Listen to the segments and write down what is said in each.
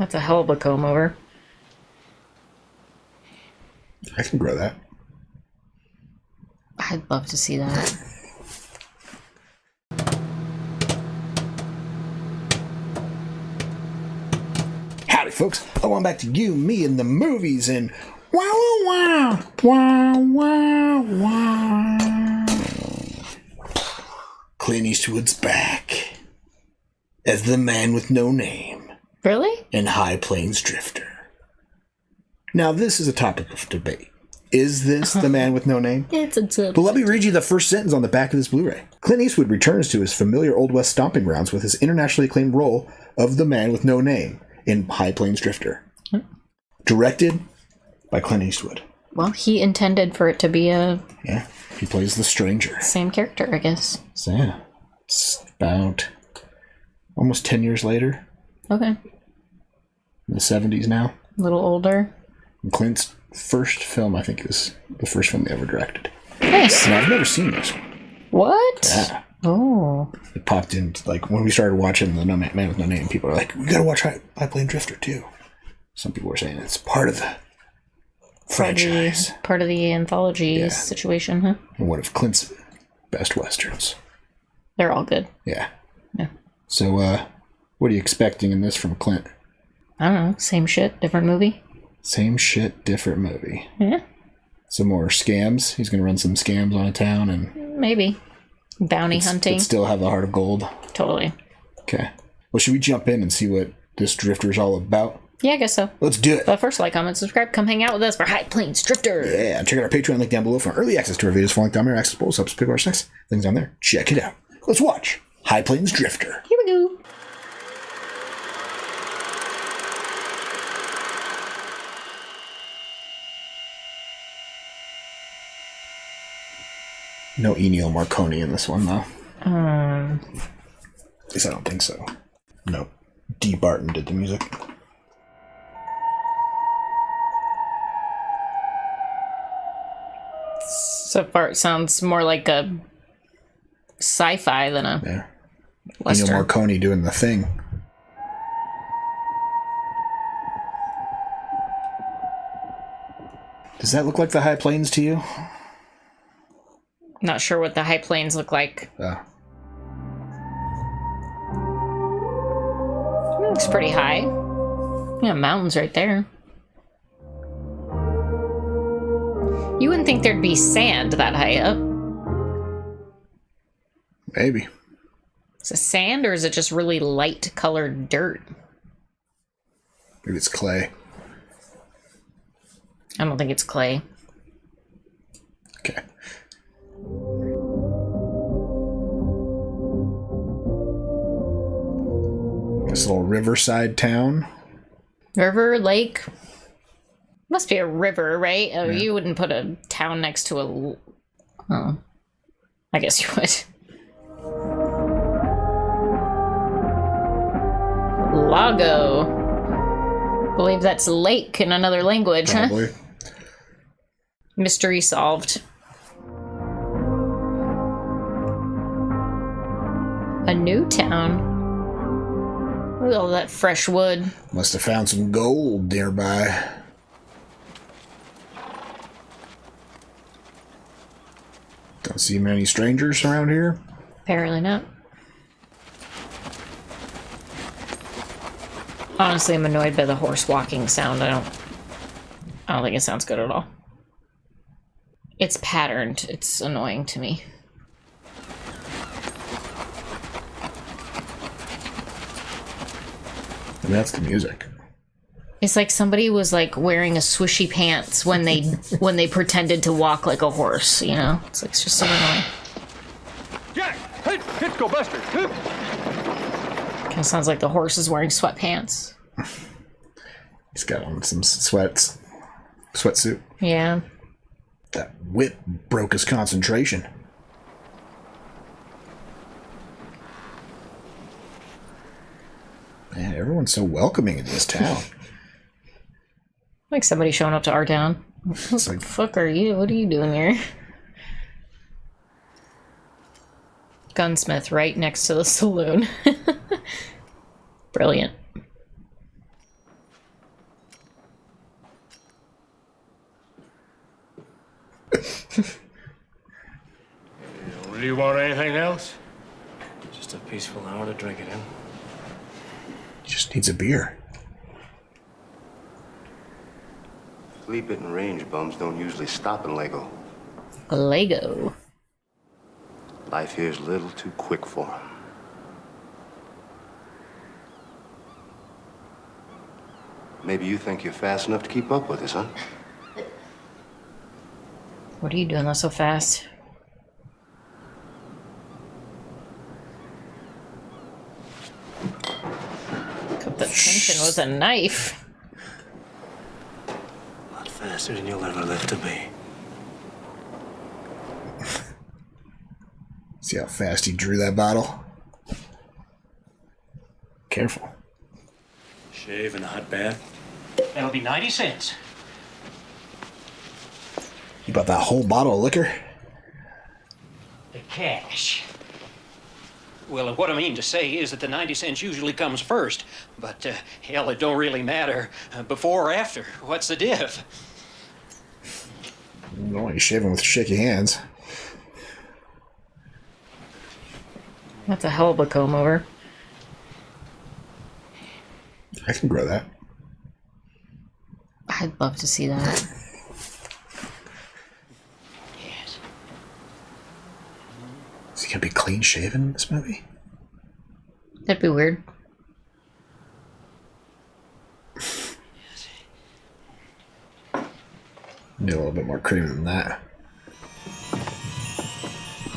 That's a hell of a comb over. I can grow that. I'd love to see that. Howdy, folks. I want back to you, me, and the movies, and wow, wow, wow, wow, wow. Clint Eastwood's back as the man with no name. Really? And High Plains Drifter. Now, this is a topic of debate. Is this the man with no name? It's a tip. But let me read you the first sentence on the back of this Blu-ray. Clint Eastwood returns to his familiar Old West stomping grounds with his internationally acclaimed role of the man with no name in High Plains Drifter. Directed by Clint Eastwood. Well, he intended for it to be a... Yeah, he plays the stranger. Same character, I guess. So, yeah. It's about almost 10 years later. Okay. In the 70s now. A little older. And Clint's first film, I think, is the first film they ever directed. Nice. And I've never seen this one. What? Yeah. Oh. It popped in, like, when we started watching The Man with No Name, people are like, we gotta watch High Plains Drifter, too. Some people were saying it's part of the franchise. Part of the anthology situation, huh? And one of Clint's best westerns. They're all good. Yeah. Yeah. So, what are you expecting in this from Clint? I don't know. Same shit, different movie. Same shit, different movie. Yeah. Some more scams. He's gonna run some scams on a town and... Maybe. Bounty hunting. But still have the heart of gold. Totally. Okay. Well, should we jump in and see what this Drifter is all about? Yeah, I guess so. Let's do it. But first, like, comment, subscribe, come hang out with us for High Plains Drifter. Yeah, and check out our Patreon link down below for early access to our videos, for link down there, access polls, subs, pick our sex, things down there. Check it out. Let's watch High Plains Drifter. Here we go. No Ennio Morricone in this one, though. At least I don't think so. No. D. Barton did the music. So far, it sounds more like a sci-fi than a western. Ennio Morricone doing the thing. Does that look like the High Plains to you? Not sure what the High Plains look like. Oh. It looks pretty high. Yeah, mountains right there. You wouldn't think there'd be sand that high up. Maybe. Is it sand or is it just really light colored dirt? Maybe it's clay. I don't think it's clay. Okay. This little riverside town. River, lake. Must be a river, right? Oh, you wouldn't put a town next to a... Oh. I guess you would. Lago. Believe that's lake in another language, Probably. huh? Mystery solved. A new town. Look at all that fresh wood. Must have found some gold nearby. Don't see many strangers around here. Apparently not. Honestly, I'm annoyed by the horse walking sound. I don't think it sounds good at all. It's patterned. It's annoying to me. And that's the music. It's like somebody was like wearing a swishy pants when they pretended to walk like a horse, you know? It's like, it's just so annoying. Jack, hit, go Buster. Kind of sounds like the horse is wearing sweatpants. He's got on some sweatsuit. Yeah. That whip broke his concentration. Man, everyone's so welcoming in this town. Like somebody showing up to our town. What the fuck are you? What are you doing here? Gunsmith right next to the saloon. Brilliant. you want anything else? Just a peaceful hour to drink it in. He just needs a beer. Flea-bitten range bums don't usually stop in Lego. Lego. Life here's a little too quick for them. Maybe you think you're fast enough to keep up with us, huh? What are you doing that so fast? Cut the tension with a knife. A lot faster than you'll ever live to be. See how fast he drew that bottle? Careful. Shave and a hot bath. That'll be 90 cents. You bought that whole bottle of liquor? The cash. Well, what I mean to say is that the 90 cents usually comes first. But, hell, it don't really matter. Before or after. What's the diff? You don't want you shaving with shaky hands. That's a hell of a comb over. I can grow that. I'd love to see that. Yes. Is he gonna be clean shaven in this movie? That'd be weird. Need a little bit more cream than that.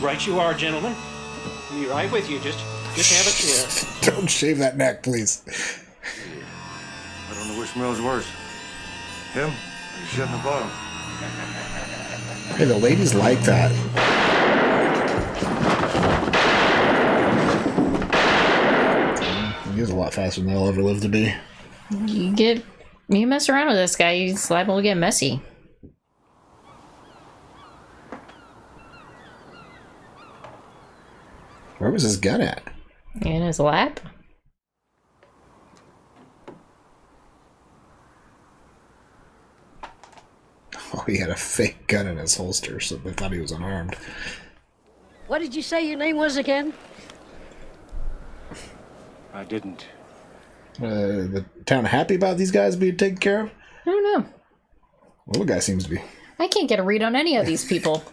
Right you are, gentlemen. I'll be right with you. Just have a chair. Don't shave that neck, please. I don't know which smells worse. Him or you shit in the bottle? Hey, the ladies like that. He is a lot faster than they'll ever live to be. You mess around with this guy, he's liable to get messy. Where was his gun at? In his lap? Oh, he had a fake gun in his holster, so they thought he was unarmed. What did you say your name was again? I didn't. The town happy about these guys being taken care of? I don't know. Little guy seems to be. I can't get a read on any of these people.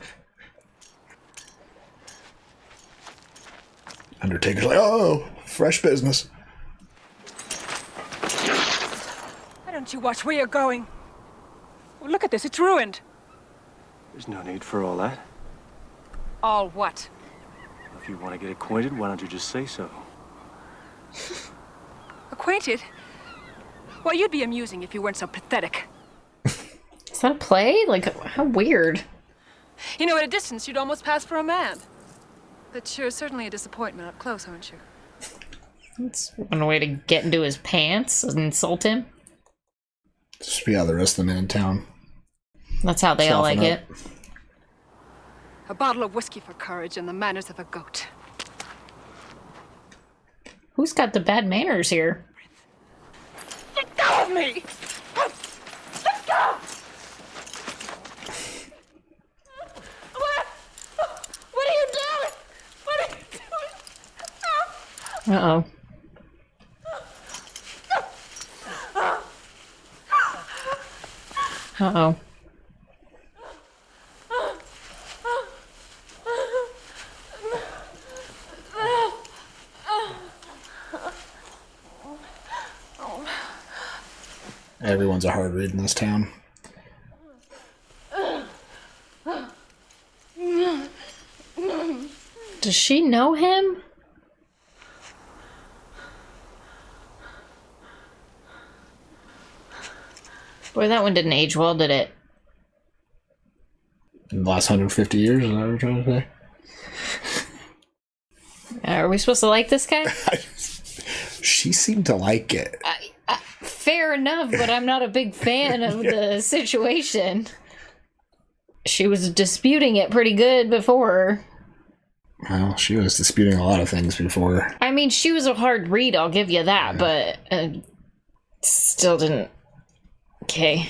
Undertaker's like, oh, fresh business. Why don't you watch where you're going? Well, look at this, it's ruined. There's no need for all that. All what? If you want to get acquainted, why don't you just say so? Acquainted? Well, you'd be amusing if you weren't so pathetic. Is that a play? Like, how weird. You know, at a distance, you'd almost pass for a man. But you're certainly a disappointment up close, aren't you? That's one way to get into his pants and insult him. Just be how the rest of the men in town. That's how they all like Soften it. A bottle of whiskey for courage and the manners of a goat. Who's got the bad manners here? Let go of me! Let go! What are you doing? What are you doing? Uh-oh. Uh-oh. Everyone's a hard read in this town. Does she know him? Boy, that one didn't age well, did it? In the last 150 years, is that what you're trying to say? Are we supposed to like this guy? She seemed to like it. Fair enough, but I'm not a big fan of the situation. She was disputing it pretty good before. Well, she was disputing a lot of things before. I mean, she was a hard read, I'll give you that, but still didn't. Okay.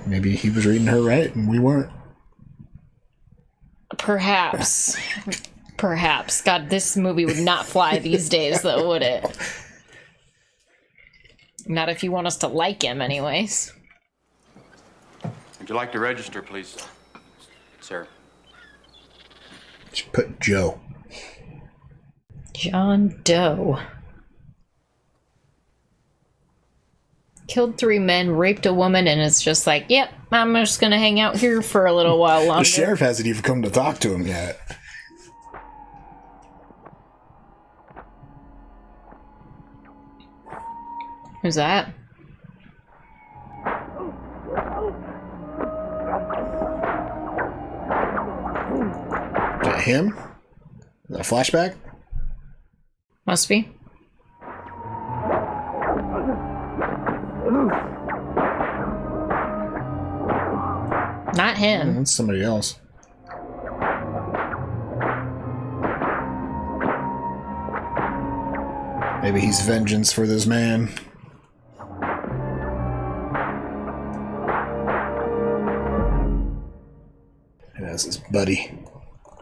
Maybe he was reading her right and we weren't. Perhaps. Perhaps. God, this movie would not fly these days, though, would it? Not if you want us to like him, anyways. Would you like to register, please? Sir. Just put Joe. John Doe. Killed 3 men, raped a woman, and it's just like, yep, I'm just gonna hang out here for a little while longer. The sheriff hasn't even come to talk to him yet. Who's that? Is that him? Is that a flashback? Must be. Not him. That's somebody else. Maybe he's vengeance for this man. And that's his buddy.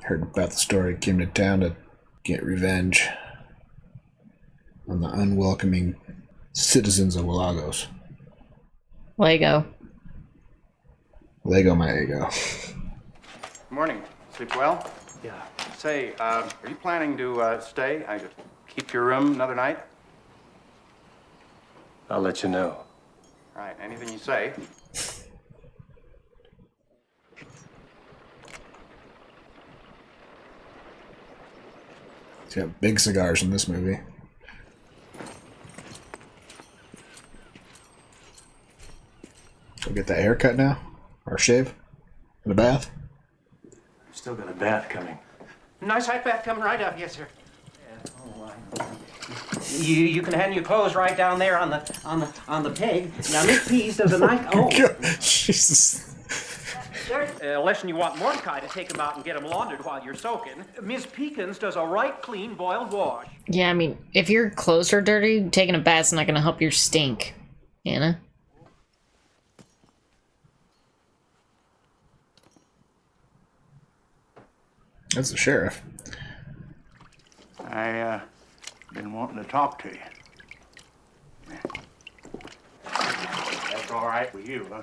Heard about the story, came to town to get revenge on the unwelcoming citizens of Lagos. Lego. Lego my ego. Morning. Sleep well? Yeah. Say, are you planning to stay? Keep your room another night? I'll let you know. All right, anything you say. He's got big cigars in this movie. Go get that haircut now? Or shave? In the bath? I've still got a bath coming. Nice hot bath coming right up, yes, sir. You can hang your clothes right down there on the peg. Now, Miss Pease does a nice. Oh, Jesus. unless you want Mordecai to take them out and get them laundered while you're soaking. Miss Peekins does a right clean boiled wash. Yeah, I mean, if your clothes are dirty, taking a bath's not gonna help your stink. Anna? That's the sheriff. I, been wanting to talk to you. That's all right with you, huh?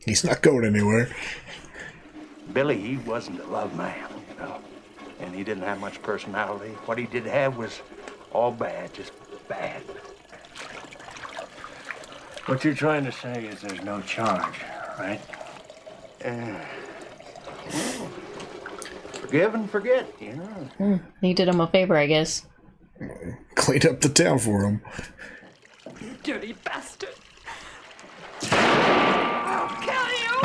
He's not going anywhere. Billy, he wasn't a love man, you know. And he didn't have much personality. What he did have was all bad, just bad. What you're trying to say is there's no charge, right? Forgive and forget, you know. You did him a favor, I guess. Cleaned up the town for him. You dirty bastard. I'll kill you!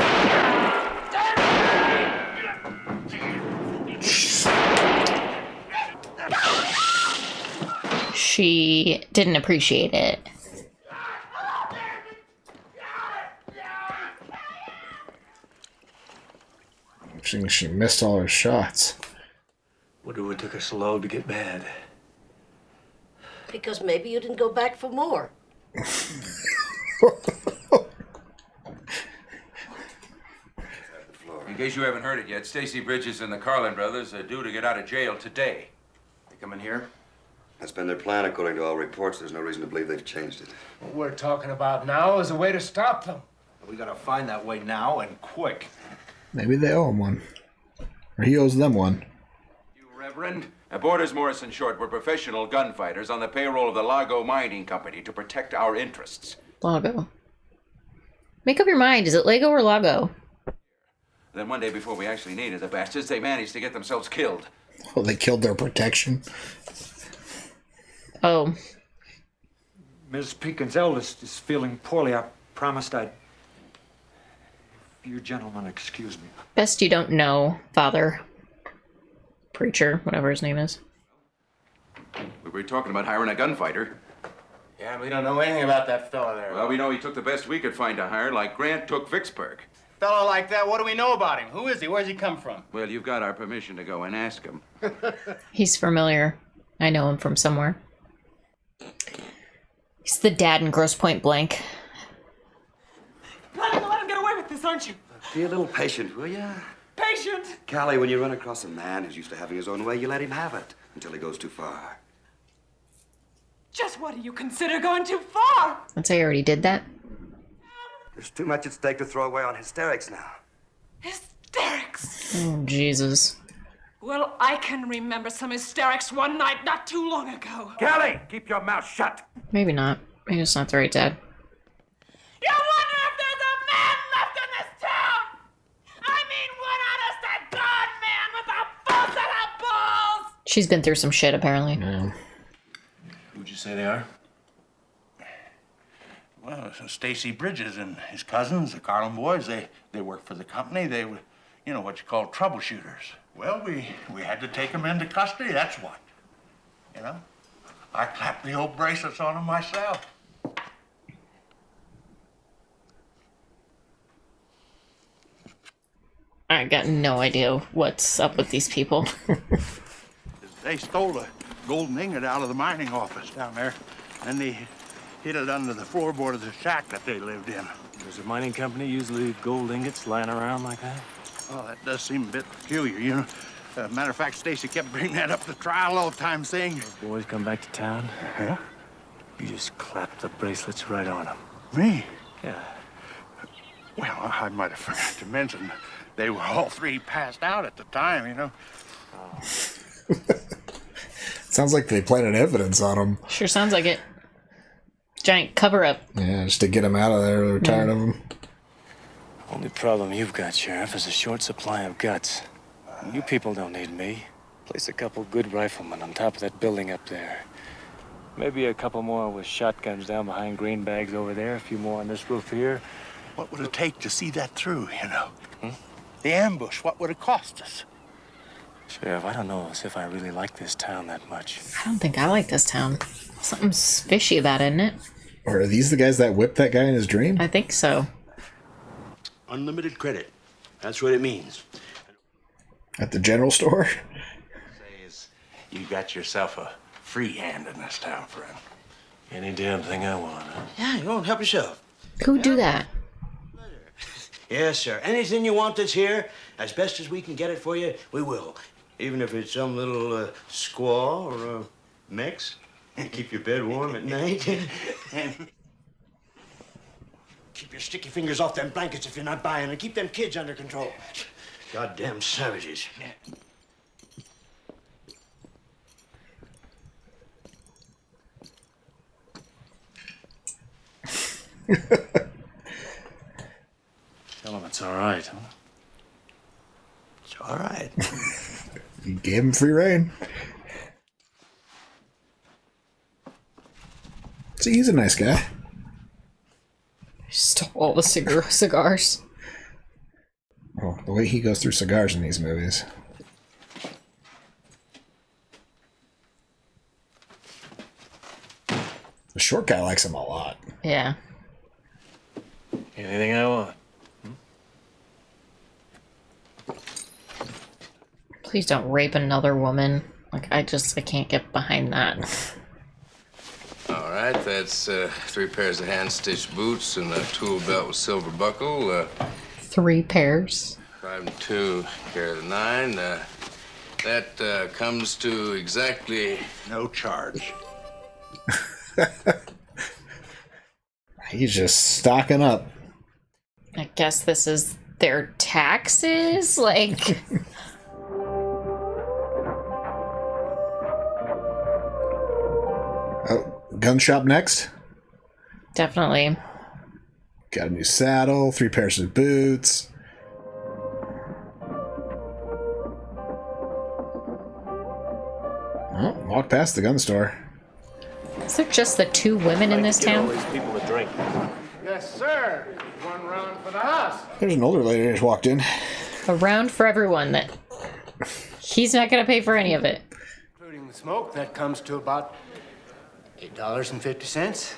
She didn't appreciate it. She missed all her shots. Wonder what took us so long to get mad. Because maybe you didn't go back for more. In case you haven't heard it yet, Stacy Bridges and the Carlin brothers are due to get out of jail today. They come in here? That's been their plan, according to all reports. There's no reason to believe they've changed it. What we're talking about now is a way to stop them. We gotta find that way now and quick. Maybe they owe him one. Or he owes them one. You, Reverend? Borders Morris and Short were professional gunfighters on the payroll of the Lago Mining Company to protect our interests. Lago. Make up your mind. Is it Lego or Lago? Then one day before we actually needed the bastards, they managed to get themselves killed. Oh, they killed their protection. Oh. Miss Pekin's eldest is feeling poorly. I promised I'd... If you gentlemen excuse me. Best you don't know, Father. Preacher, whatever his name is. We were talking about hiring a gunfighter. Yeah, we don't know anything about that fella there. Well, we know he took the best we could find to hire, like Grant took Vicksburg. Fella like that, what do we know about him? Who is he? Where's he come from? Well, you've got our permission to go and ask him. He's familiar. I know him from somewhere. He's the dad in Grosse Point Blank. Planning to let him get away with this, aren't you? Be a little patient, will ya? Patient! Callie, when you run across a man who's used to having his own way, you let him have it until he goes too far. Just what do you consider going too far? I'd say I already did that. There's too much at stake to throw away on hysterics now. Hysterics! Oh, Jesus. Well, I can remember some hysterics one night not too long ago. Callie, keep your mouth shut. Maybe not. Maybe it's not the right dad. You wonder if there's a man left in this town? I mean, one honest-to-God man with a full set of balls! She's been through some shit, apparently. Yeah. Who'd you say they are? Well, Stacy Bridges and his cousins, the Carlin boys, they work for the company. They were, you know, what you call troubleshooters. Well, we had to take them into custody, that's what. You know? I clapped the old bracelets on them myself. I got no idea what's up with these people. They stole a golden ingot out of the mining office down there, and they hid it under the floorboard of the shack that they lived in. Does a mining company usually leave gold ingots lying around like that? Well, that does seem a bit peculiar, you know. Matter of fact, Stacy kept bringing that up the trial all the time, saying... Boys come back to town? Yeah? You just clapped the bracelets right on them. Me? Yeah. Well, I might have forgot to mention they were all three passed out at the time, you know. Sounds like they planted evidence on him. Sure sounds like it. Giant cover-up. Yeah, just to get him out of there. They're tired of him. Only problem you've got, Sheriff, is a short supply of guts. You people don't need me. Place a couple good riflemen on top of that building up there. Maybe a couple more with shotguns down behind green bags over there, a few more on this roof here. What would it take to see that through, you know? The ambush, what would it cost us? Sheriff, I don't know as if I really like this town that much. I don't think I like this town. Something's fishy about it, isn't it? Or are these the guys that whipped that guy in his dream? I think so. Unlimited credit. That's what it means. At the general store? You got yourself a free hand in this town, friend. Any damn thing I want, huh? Yeah, you won't help yourself. Who'd do that? Yes, sir. Anything you want that's here, as best as we can get it for you, we will. Even if it's some little squaw or a mix. Keep your bed warm at night. Keep your sticky fingers off them blankets if you're not buying, and keep them kids under control. Goddamn savages. Tell him it's all right, huh? It's all right. You gave him free reign. See, he's a nice guy. He stole all the cigars. Oh, the way he goes through cigars in these movies. The short guy likes him a lot. Yeah. Anything I want. Please don't rape another woman. Like, I can't get behind that. All right, that's 3 pairs of hand-stitched boots and a tool belt with silver buckle. 3 pairs. 5 and 2 carry the 9. That comes to exactly no charge. He's just stocking up. I guess this is their taxes? Like... Oh, gun shop next? Definitely. Got a new saddle, 3 pairs of boots. Oh, walk past the gun store. Is there just the 2 women in this town? All these people to drink. Yes, sir. One round for the house. There's an older lady that just walked in. A round for everyone that... He's not gonna pay for any of it. Including the smoke, that comes to about $8.50.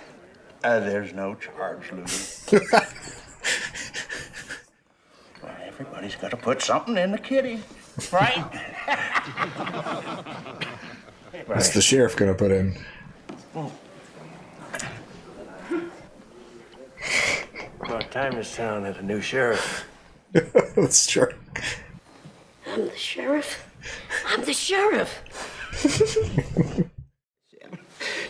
There's no charge, Louie. Well, everybody's got to put something in the kitty, right? What's the sheriff gonna put in? About time this town had a new sheriff. That's true. I'm the sheriff. I'm the sheriff.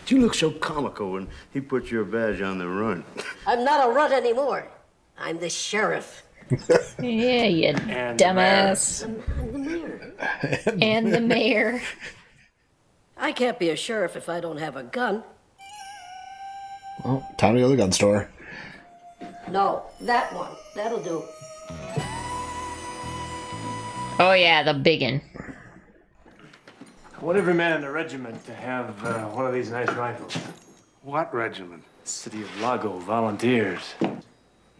You look so comical when he put your badge on the run. I'm not a runt anymore. I'm the sheriff. Yeah, you dumbass. I'm the mayor. And the mayor. I can't be a sheriff if I don't have a gun. Well, time to go to the gun store. No, that one. That'll do. Oh yeah, the biggin. I want every man in the regiment to have one of these nice rifles. What regiment? City of Lago Volunteers.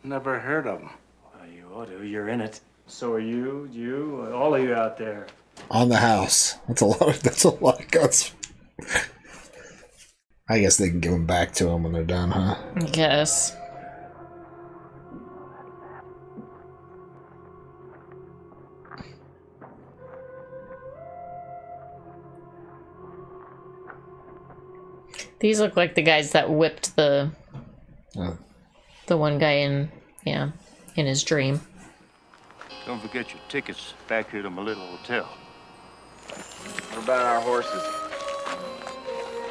Never heard of them. Well, you ought to. You're in it. So are you, all of you out there. On the house. That's a lot of guns. I guess they can give them back to him when they're done, huh? I guess. These look like the guys that whipped the one guy in his dream. Don't forget your tickets back here to my little hotel. What about our horses?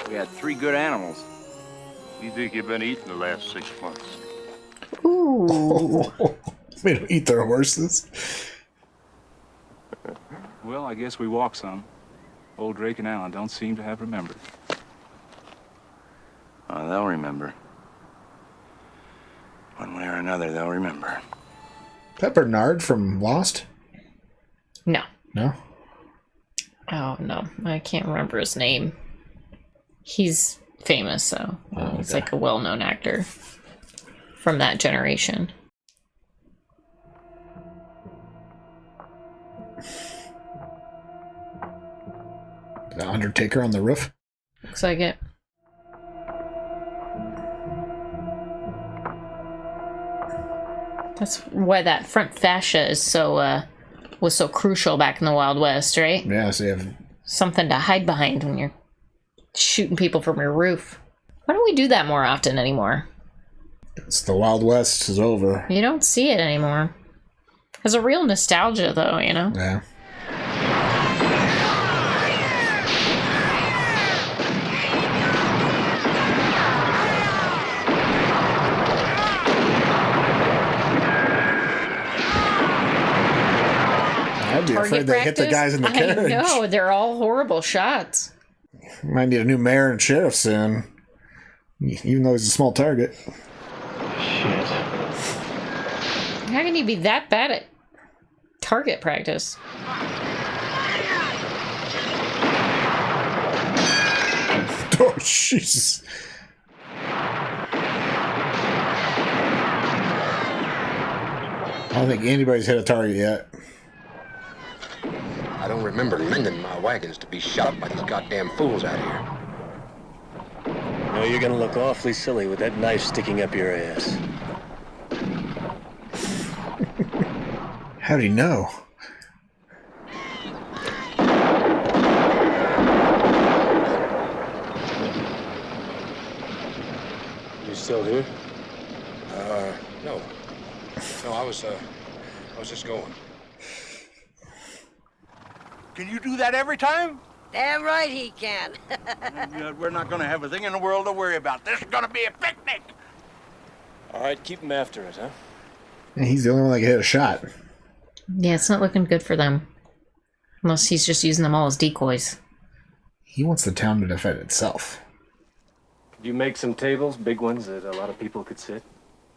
We had 3 good animals. What do you think you've been eating the last 6 months? Ooh. They don't eat their horses. Well, I guess we walked some. Old Drake and Allen don't seem to have remembered. Oh, they'll remember. One way or another, they'll remember. Is that Bernard from Lost? No. No? Oh, no. I can't remember his name. He's famous, so he's like a well-known actor from that generation. The Undertaker on the roof? Looks like it. That's why that front fascia is so was so crucial back in the Wild West, right? Yeah, so you have something to hide behind when you're shooting people from your roof. Why don't we do that more often anymore? It's the Wild West is over. You don't see it anymore. There's a real nostalgia, though, you know? Yeah. I'd be afraid they hit the guys in the carriage. I know, they're all horrible shots. Might need a new mayor and sheriff soon. Even though he's a small target. Shit. How can you be that bad at target practice? Oh, Jesus. I don't think anybody's hit a target yet. I don't remember lending my wagons to be shot up by these goddamn fools out here. No, you're gonna look awfully silly with that knife sticking up your ass. How'd he know? You still here? No. No, I was just going. Can you do that every time? Damn right he can. We're not going to have a thing in the world to worry about. This is going to be a picnic. All right, keep him after it, huh? And he's the only one that can hit a shot. Yeah, it's not looking good for them. Unless he's just using them all as decoys. He wants the town to defend itself. Could you make some tables, big ones that a lot of people could sit?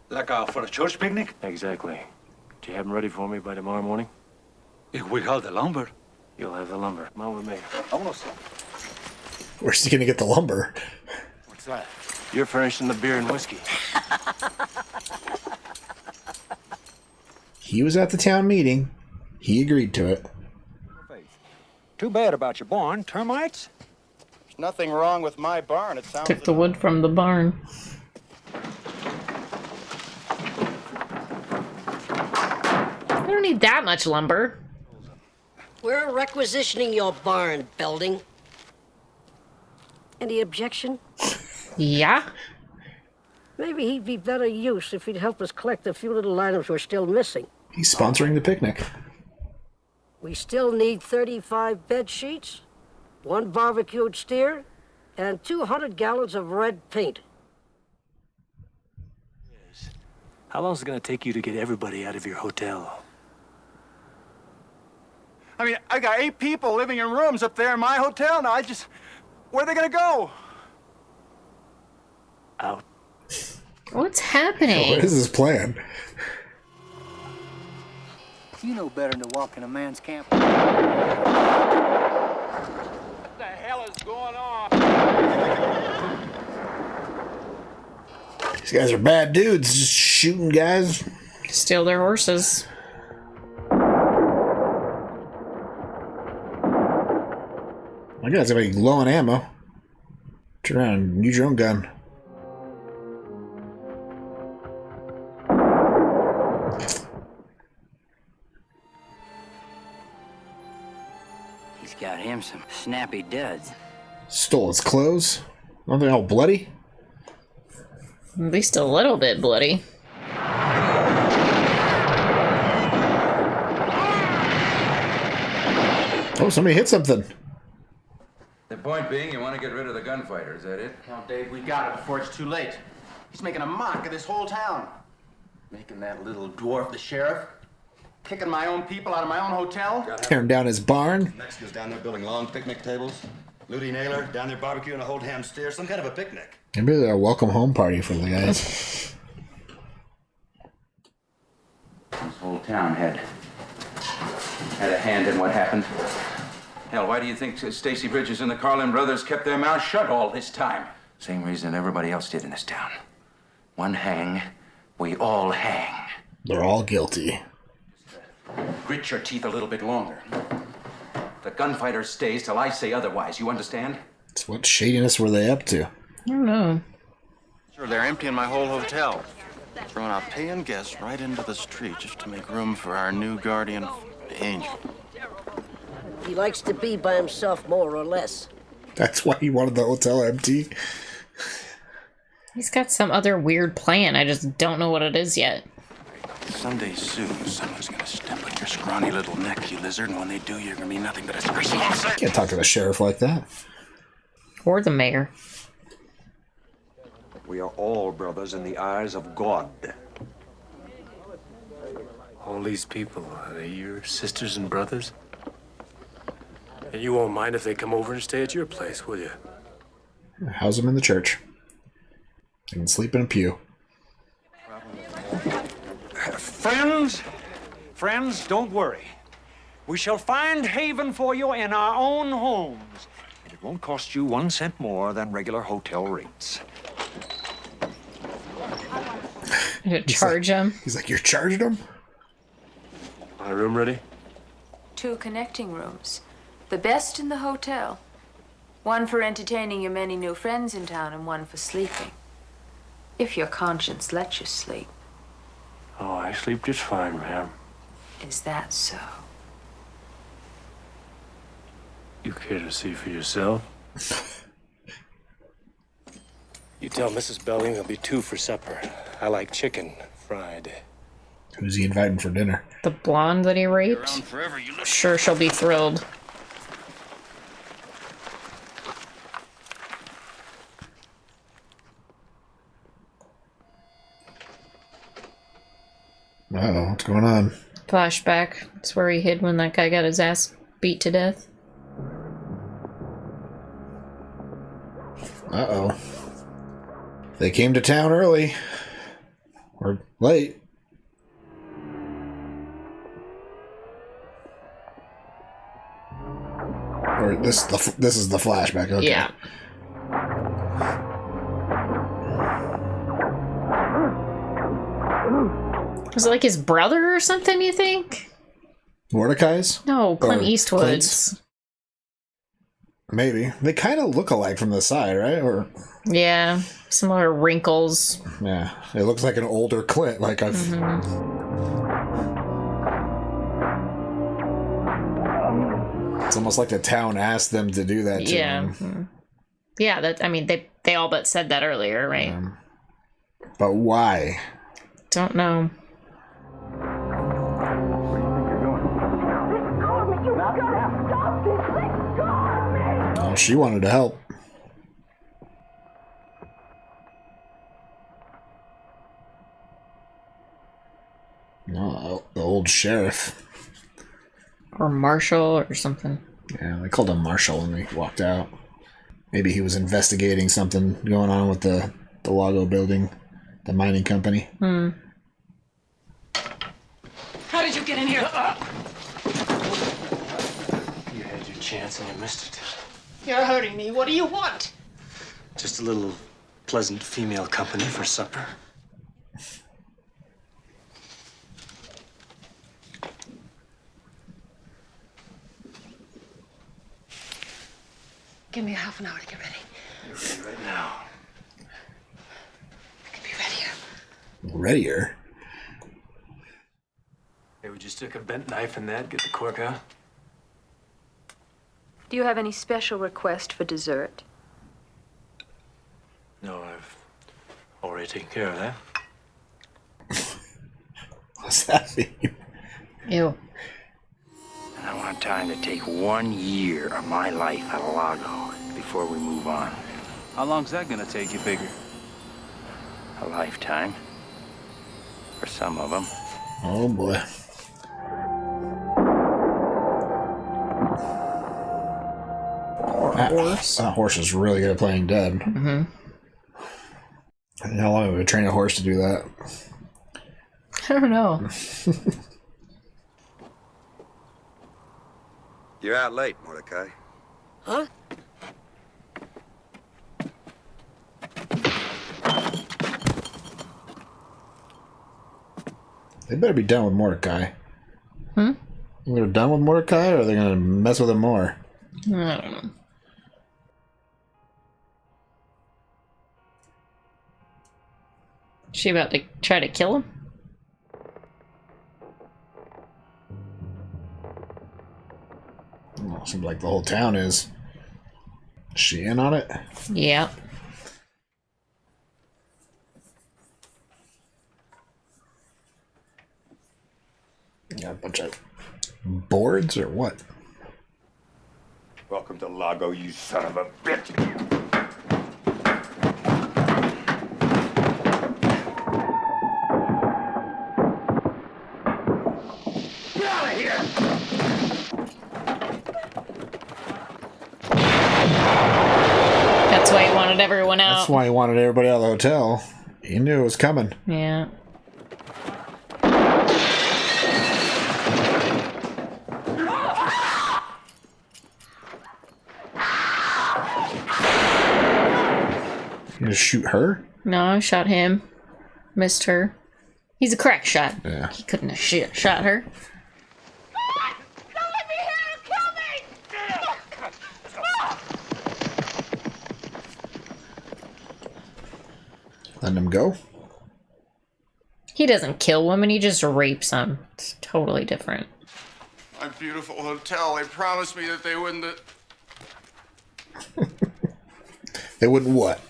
Like for a church picnic? Exactly. Do you have them ready for me by tomorrow morning? If we have the lumber. You'll have the lumber. Come on with me. Almost. Where's he gonna get the lumber? What's that? You're furnishing the beer and whiskey. He was at the town meeting. He agreed to it. Too bad about your barn. Termites? There's nothing wrong with my barn. It sounds. Took the wood from the barn. I don't need that much lumber. We're requisitioning your barn, Belding. Any objection? Yeah. Maybe he'd be better use if he'd help us collect the few little items we're still missing. He's sponsoring the picnic. We still need 35 bed sheets, 1 barbecued steer, and 200 gallons of red paint. How long is it going to take you to get everybody out of your hotel? I mean, I got 8 people living in rooms up there in my hotel now. Where are they gonna go? Out. What's happening? What is his plan? You know better than to walk in a man's camp. What the hell is going on? These guys are bad dudes, just shooting guys. Steal their horses. My guy's already low on ammo. Turn around and use your own gun. He's got him some snappy duds. Stole his clothes. Aren't they all bloody? At least a little bit bloody. Oh, somebody hit something. The point being, you want to get rid of the gunfighter, is that it? Now, Dave, we got it before it's too late. He's making a mock of this whole town. Making that little dwarf the sheriff. Kicking my own people out of my own hotel. Tearing down his barn. Mexicans down there building long picnic tables. Ludi Naylor down there barbecuing a whole ham steer. Some kind of a picnic. Maybe a welcome home party for the guys. This whole town had a hand in what happened. Hell, why do you think Stacy Bridges and the Carlin brothers kept their mouths shut all this time? Same reason everybody else did in this town. One hang, we all hang. They're all guilty. Grit your teeth a little bit longer. The gunfighter stays till I say otherwise, you understand? So what shadiness were they up to? I don't know. Sure, they're emptying my whole hotel. Throwing out paying guests right into the street just to make room for our new guardian angel. He likes to be by himself, more or less. That's why he wanted the hotel empty. He's got some other weird plan. I just don't know what it is yet. Someday soon, someone's gonna step on your scrawny little neck, you lizard, and when they do, you're gonna be nothing but a squishy monster. Can't talk to the sheriff like that. Or the mayor. We are all brothers in the eyes of God. All these people, are they your sisters and brothers? And you won't mind if they come over and stay at your place, will you? House them in the church. They can sleep in a pew. Friends, don't worry. We shall find haven for you in our own homes. And it won't cost you 1 cent more than regular hotel rates. Charge him. He's like, you're charging him? My room ready? 2 connecting rooms. The best in the hotel. 1 for entertaining your many new friends in town and 1 for sleeping. If your conscience lets you sleep. Oh, I sleep just fine, ma'am. Is that so? You care to see for yourself? You tell Mrs. Billings there'll be 2 for supper. I like chicken fried. Who's he inviting for dinner? The blonde that he raped? Sure, she'll be thrilled. Uh-oh, what's going on? Flashback. That's where he hid when that guy got his ass beat to death. Uh-oh. They came to town early. Or late. Or this is the flashback, okay. Yeah. Was it like his brother or something, you think? Mordecai's? No, Clint Or Eastwood's. Clint's? Maybe. They kind of look alike from the side, right? Or Yeah, similar wrinkles. yeah, it looks like an older Clint. Like I've. It's almost like the town asked them to do that. To Yeah. him. Yeah, that. I mean, they all but said that earlier, right? But why? Don't know. Oh, she wanted to help. No, the old sheriff. Or Marshall or something. Yeah, they called him Marshall when they walked out. Maybe he was investigating something going on with the Lago building, the mining company. Hmm. How did you get in here? You had your chance and you missed it. You're hurting me. What do you want? Just a little pleasant female company for supper. Give me a half an hour to get ready. Right now. I can be readier. Readier? Hey, would you stick a bent knife in that, get the cork out? Do you have any special request for dessert? No, I've already taken care of that. What's that mean? Ew. And I want time to take 1 year of my life at Lago before we move on. How long's that gonna take you, Bigger? A lifetime. For some of them. Oh boy. That horse is really good at playing dead. Mm-hmm. How long would it train a horse to do that? I don't know. You're out late, Mordecai. Huh? They better be done with Mordecai. Hmm? They're done with Mordecai, or are they going to mess with him more? I don't know. She about to try to kill him? Well, seems like the whole town is. Is she in on it? Yeah. Got a bunch of boards or what? Welcome to Lago, you son of a bitch. Get out of here! That's why he wanted everyone out. That's why he wanted everybody out of the hotel. He knew it was coming. Yeah. You just shoot her? No, I shot him. Missed her. He's a crack shot. Yeah. He couldn't have shot her. Don't let me hear you kill me! Letting him go? He doesn't kill women, he just rapes them. It's totally different. My beautiful hotel. They promised me that they wouldn't. They wouldn't what?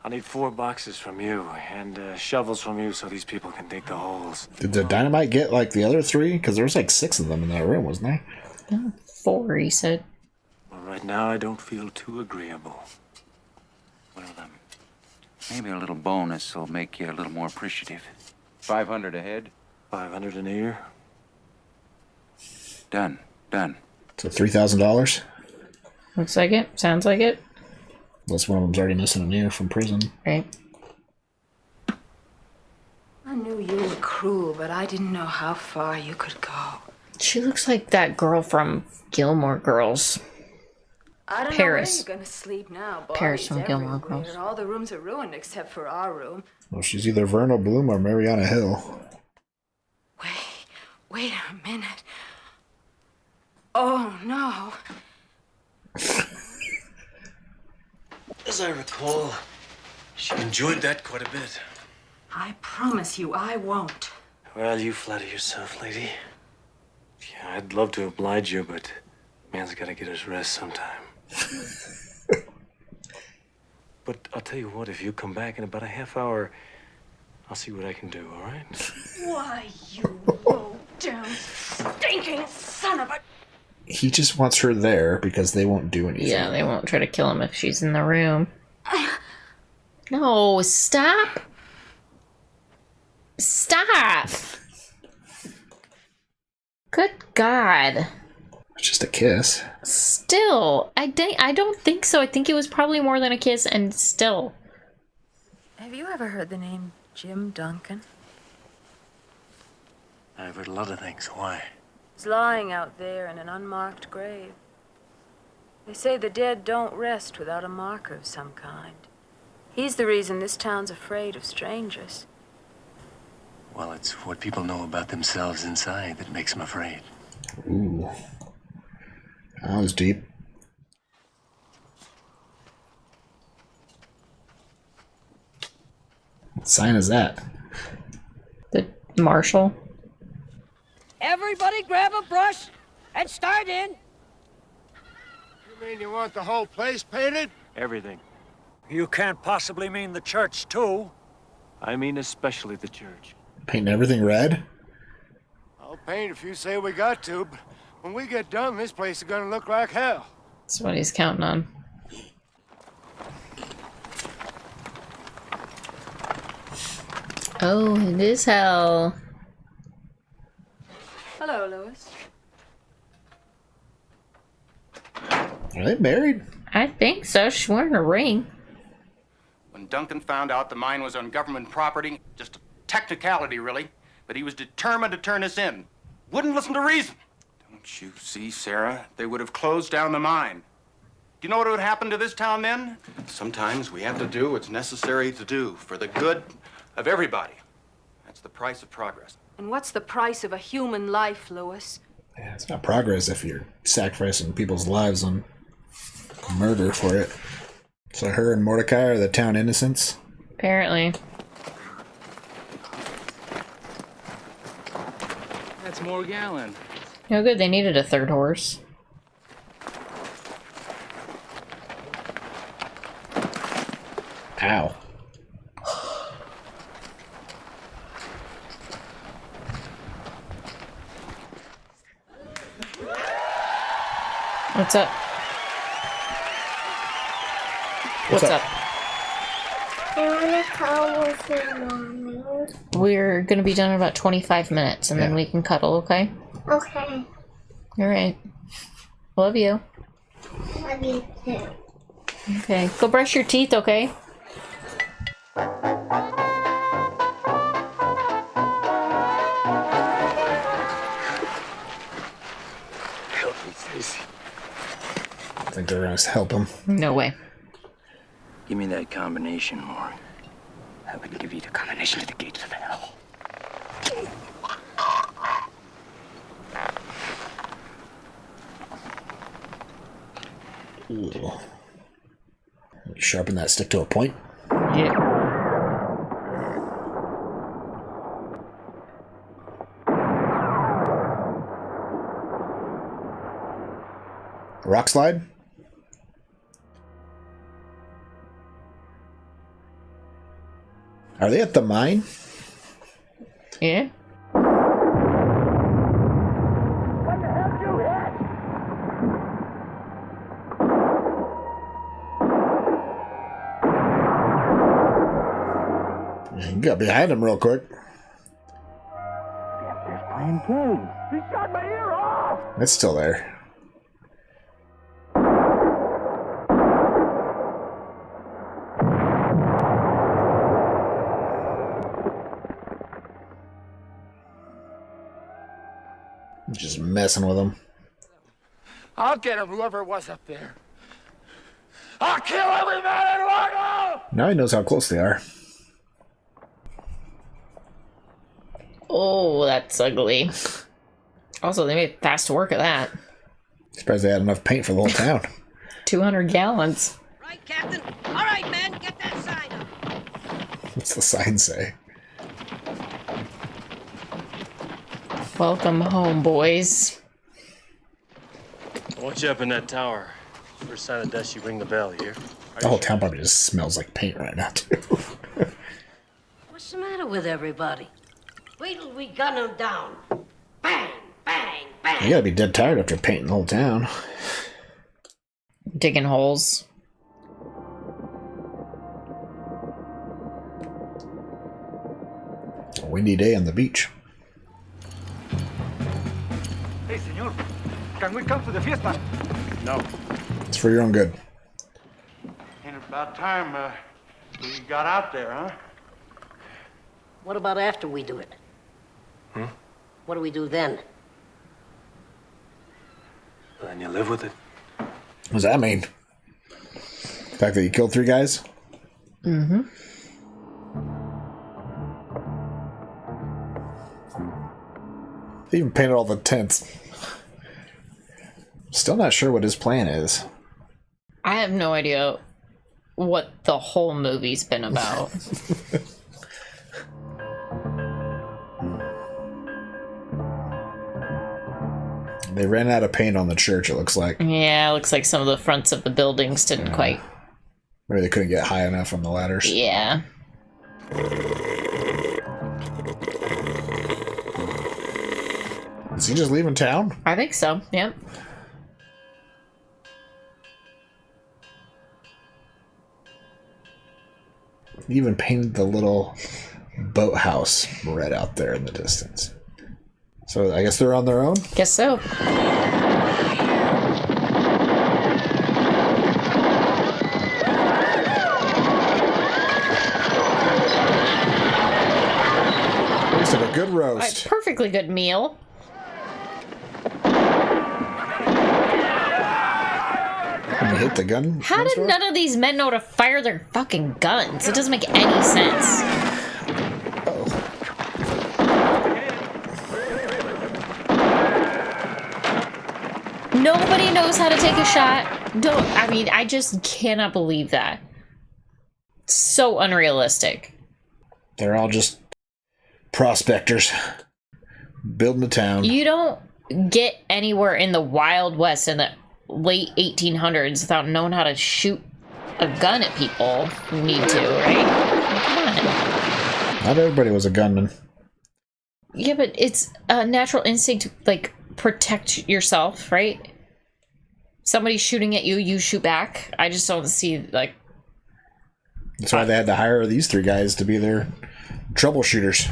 I'll need 4 boxes from you and shovels from you so these people can dig the holes. Did the dynamite get like the other 3? Because there was like 6 of them in that room, wasn't there? Yeah, 4, he said. Well, right now I don't feel too agreeable. Well, maybe a little bonus will make you a little more appreciative. 500 a head? 500 an ear? Done. Done. So $3,000? Looks like it. Sounds like it. Unless one of them's already missing an ear from prison. Right. I knew you were cruel, but I didn't know how far you could go. She looks like that girl from Gilmore Girls. I don't Paris. know where you're gonna sleep now. Paris Bodies from Gilmore everywhere. Girls. All the rooms are ruined except for our room. Well, she's either Verna Bloom or Mariana Hill. Wait a minute. Oh, no. As I recall, she enjoyed that quite a bit. I promise you I won't. Well, you flatter yourself, lady. Yeah, I'd love to oblige you, but man's got to get his rest sometime. But I'll tell you what, if you come back in about a half hour, I'll see what I can do, all right? Why, you low-down, stinking son of a... he just wants her there because they won't do anything. Yeah, they won't try to kill him if she's in the room. No, stop. Stop. Good God. It's just a kiss. Still, I don't think so. I think it was probably more than a kiss, and still. Have you ever heard the name Jim Duncan? I've heard a lot of things. Why? He's lying out there in an unmarked grave. They say the dead don't rest without a marker of some kind. He's the reason this town's afraid of strangers. Well, it's what people know about themselves inside that makes them afraid. Ooh. That was deep. What sign is that? The marshal. Everybody grab a brush and start in. You mean you want the whole place painted? Everything. You can't possibly mean the church, too. I mean especially the church. Painting everything red? I'll paint if you say we got to, but when we get done, this place is gonna look like hell. That's what he's counting on. Oh, it is hell. Hello, Louis. Are they married? I think so. She's wearing a ring. When Duncan found out the mine was on government property, just a technicality, really, but he was determined to turn us in. Wouldn't listen to reason. Don't you see, Sarah? They would have closed down the mine. Do you know what would happen to this town then? Sometimes we have to do what's necessary to do for the good of everybody. That's the price of progress. And what's the price of a human life, Louis? Yeah, it's not progress if you're sacrificing people's lives on murder for it. So her and Mordecai are the town innocents? Apparently. That's more gallon. No good, they needed a third horse. Ow. What's up? What's up? I want to cuddle with you, Mommy. We're gonna be done in about 25 minutes, and then we can cuddle, okay? Okay. Alright. Love you. Love you too. Okay. Go brush your teeth, okay? Help me, Stacy. I think they're gonna help him. No way. Give me that combination, Maury. I would give you the combination to the gates of hell. Ooh. Sharpen that stick to a point. Yeah. Rock slide? Are they at the mine? Yeah. You got behind him real quick. Playing games. He shot my ear off! It's still there. Just messing with him. I'll get him, whoever it was up there. I'll kill every man in Largo! Now he knows how close they are. Oh, that's ugly. Also, they made fast work of that. Surprised they had enough paint for the whole town. 200 gallons. Right, Captain. All right, men, get that sign up. What's the sign say? Welcome home, boys. Watch you up in that tower. First sign of dust, you ring the bell, you hear? The whole town probably just smells like paint right now, too. What's the matter with everybody? Wait till we gun them down. Bang, bang, You gotta be dead tired after painting the whole town. Digging holes. A windy day on the beach. Hey, senor. Can we come to the fiesta? No. It's for your own good. Ain't about time we got out there, huh? What about after we do it? What do we do then? And you live with it? What does that mean? The fact that you killed 3 guys? Mm-hmm. They even painted all the tents. Still not sure what his plan is. I have no idea what the whole movie's been about. They ran out of paint on the church, it looks like. Yeah, it looks like some of the fronts of the buildings didn't quite... Maybe they couldn't get high enough on the ladders. Yeah. Is he just leaving town? I think so, yep. He even painted the little boathouse red out there in the distance. So I guess they're on their own? Guess so. Looks like a good roast. A perfectly good meal. You hit the gun? How did none of these men know to fire their fucking guns? It doesn't make any sense. Nobody knows how to take a shot. I just cannot believe that. So unrealistic. They're all just prospectors. Building a town. You don't get anywhere in the Wild West in the late 1800s without knowing how to shoot a gun at people who need to, right? Come on. Not everybody was a gunman. Yeah, but it's a natural instinct to, like, protect yourself, right? Somebody's shooting at you, you shoot back. I just don't see, like... That's why they had to hire these 3 guys to be their troubleshooters.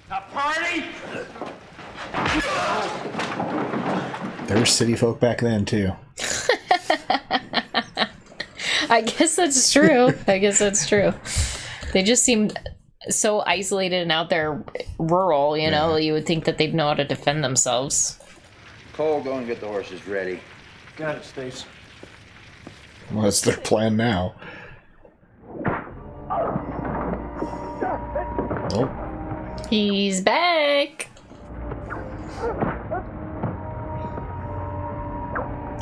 A party? They were city folk back then, too. I guess that's true. They just seem so isolated and out there rural, you know? You would think that they'd know how to defend themselves. Cole, go and get the horses ready. Got it, Stace. Well, that's their plan now. Nope. He's back.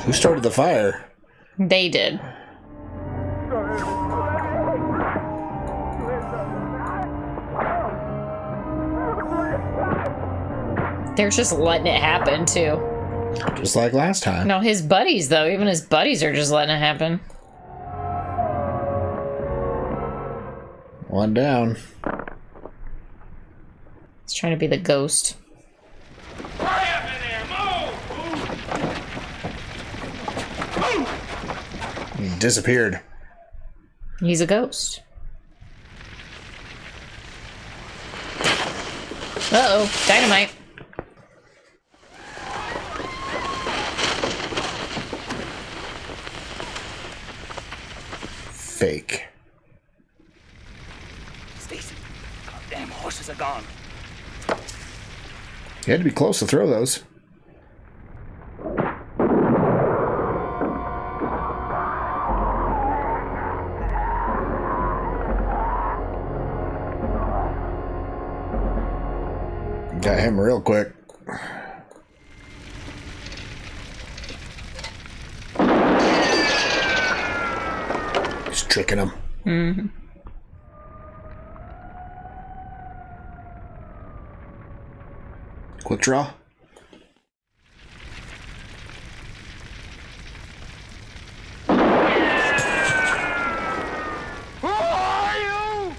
Who started the fire? They did. They're just letting it happen, too. Just like last time. No, his buddies, though. Even his buddies are just letting it happen. One down. He's trying to be the ghost. He disappeared. He's a ghost. Uh-oh, dynamite. Fake. Stacy, goddamn horses are gone. You had to be close to throw those. Got him real quick. He's tricking him. Mm-hmm. Quick draw. Who are you?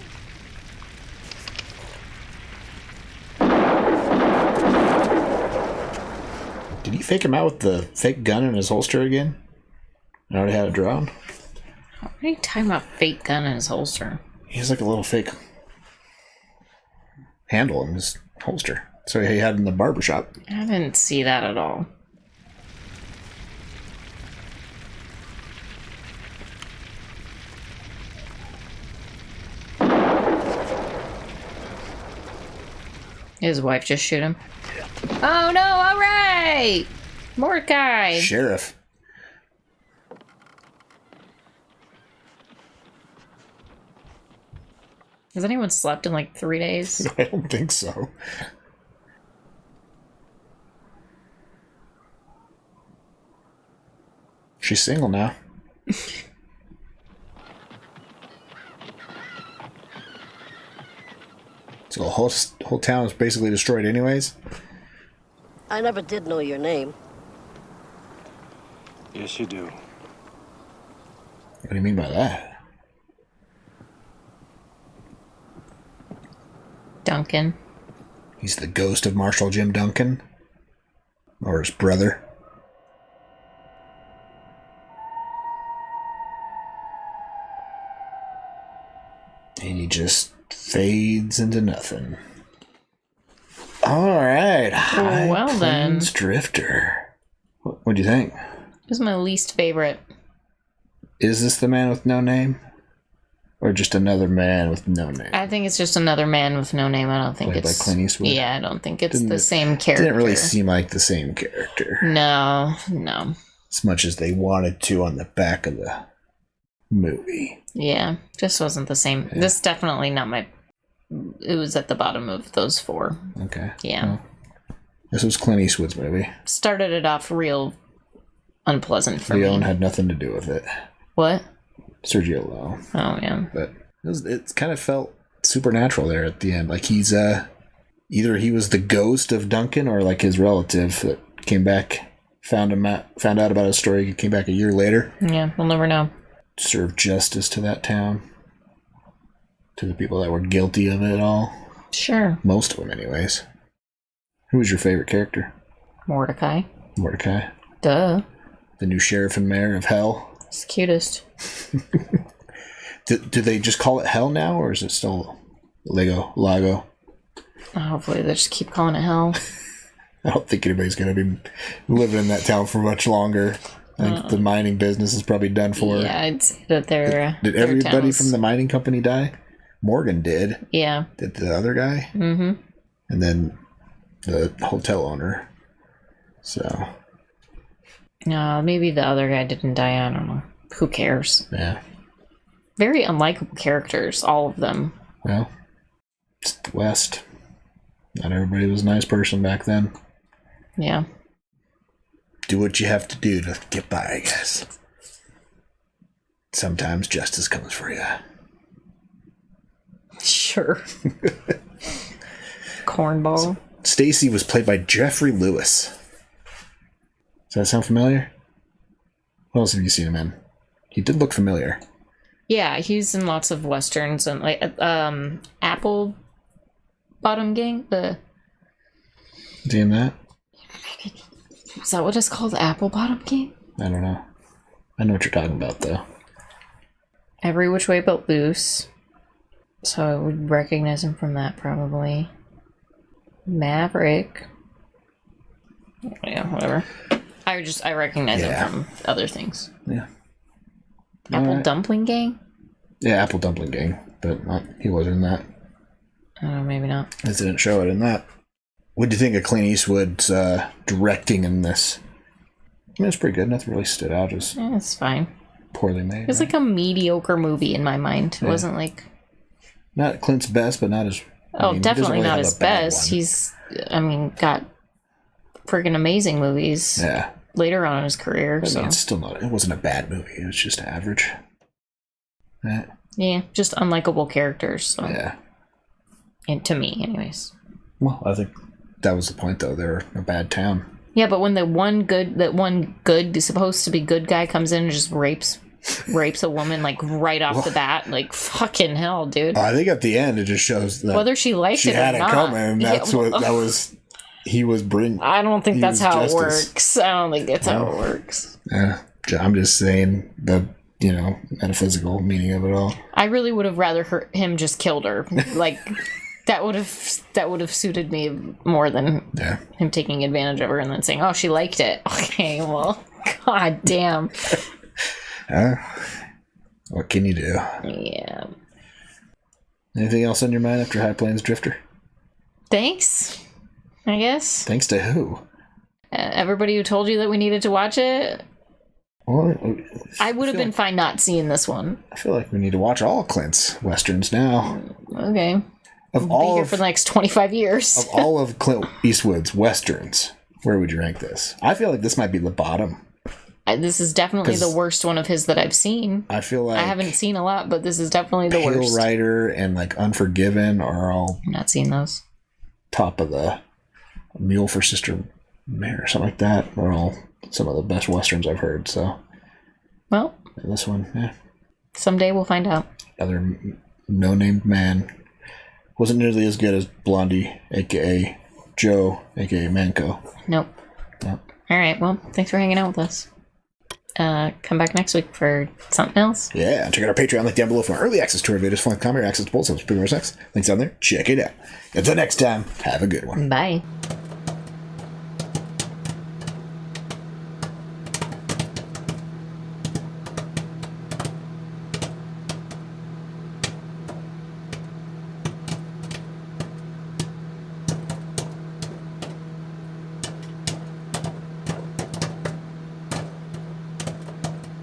fake him out with the fake gun in his holster again? I already had it drawn. What are you talking about? Fake gun in his holster? He has like a little fake handle in his holster. So he had in the barbershop. I didn't see that at all. His wife just shoot him. Oh no, alright! Mordecai! Sheriff. Has anyone slept in like 3 days? I don't think so. She's single now. So the whole town is basically destroyed anyways? I never did know your name. Yes, you do. What do you mean by that? Duncan. He's the ghost of Marshal Jim Duncan? Or his brother? And he just fades into nothing. Alright. Well then. Drifter. What do you think? This is my least favorite. Is this the man with no name? Or just another man with no name? I think it's just another man with no name. I don't think Played it's... by Clint Eastwood? Yeah, I don't think it's the same character. Didn't really seem like the same character. No. As much as they wanted to on the back of the movie. Yeah, just wasn't the same. Yeah. This definitely not my... It was at the bottom of those four. Okay. Yeah. Well, this was Clint Eastwood's movie. Started it off real unpleasant for me. Leone had nothing to do with it. What? Sergio Leone. Oh, yeah. But it kind of felt supernatural there at the end. Like he's either he was the ghost of Duncan or like his relative that came back, found out about his story, came back a year later. Yeah, we'll never know. Serve justice to that town. To the people that were guilty of it all. Sure. Most of them, anyways. Who was your favorite character? Mordecai. Mordecai. Duh. The new sheriff and mayor of Hell. It's the cutest. Do they just call it Hell now, or is it still Lago? Hopefully they just keep calling it Hell. I don't think anybody's going to be living in that town for much longer. I think the mining business is probably done for. Yeah, I'd say that they're... Did everybody from the mining company die? Morgan did. Yeah. Did the other guy? Mm-hmm. And then the hotel owner. So... No, maybe the other guy didn't die. I don't know. Who cares? Yeah. Very unlikable characters, all of them. Well, it's the West. Not everybody was a nice person back then. Yeah. Do what you have to do to get by, I guess. Sometimes justice comes for you. Sure. Cornball. Stacy was played by Jeffrey Lewis. Does that sound familiar? What else have you seen him in? He did look familiar. Yeah, he's in lots of westerns and like Apple Bottom Gang. Is he in that? Is that what it's called? Apple Bottom Gang? I don't know. I know what you're talking about though. Every Which Way But Loose. So I would recognize him from that probably. Maverick. Yeah, whatever. I recognize him from other things. Yeah. Apple Dumpling Gang? Yeah, Apple Dumpling Gang, but he wasn't in that. Oh, maybe not. It didn't show it in that. What do you think of Clint Eastwood's directing in this? I mean, it's pretty good. Nothing really stood out as it's fine. Poorly made. It was like a mediocre movie in my mind. It wasn't like... Not Clint's best, but not as... definitely not his best. He's, got freaking amazing movies. Yeah. Later on in his career. I mean, it's still not... It wasn't a bad movie. It was just average. Yeah, just unlikable characters. So. Yeah. And to me, anyways. Well, I think that was the point, though. They're a bad town. Yeah, but when that one good, supposed to be good guy comes in and just rapes a woman, like, right off the bat, like, fucking hell, dude. I think at the end, it just shows that whether she liked it or not. She had it coming, and that's what... That was... he was I don't think that's how it works. I don't think that's how it works. Yeah, I'm just saying the metaphysical meaning of it all. I really would have rather him just killed her. Like that would have suited me more than him taking advantage of her and then saying, "Oh, she liked it." Okay, well, god damn. What can you do? Yeah. Anything else on your mind after High Plains Drifter? Thanks, I guess. Thanks to who? Everybody who told you that we needed to watch it. Well, I would have been fine not seeing this one. I feel like we need to watch all Clint's westerns now. Okay. We'll be here for the next 25 years. Of all of Clint Eastwood's westerns, where would you rank this? I feel like this might be the bottom. This is definitely the worst one of his that I've seen. I feel like I haven't seen a lot, but this is definitely the Pale worst. Rider and like Unforgiven are all I'm not seeing those. Top of the Mule for Sister Mare or something like that. Are all some of the best westerns I've heard. So, well, and this one, yeah. Someday we'll find out. Other no-named man wasn't nearly as good as Blondie, aka Joe, aka Manco. Nope. All right. Well, thanks for hanging out with us. Come back next week for something else. Yeah, and check out our Patreon link down below for early access to our videos, fun comedy, access to both subs, pretty much next. Links down there. Check it out. Until next time, have a good one. Bye.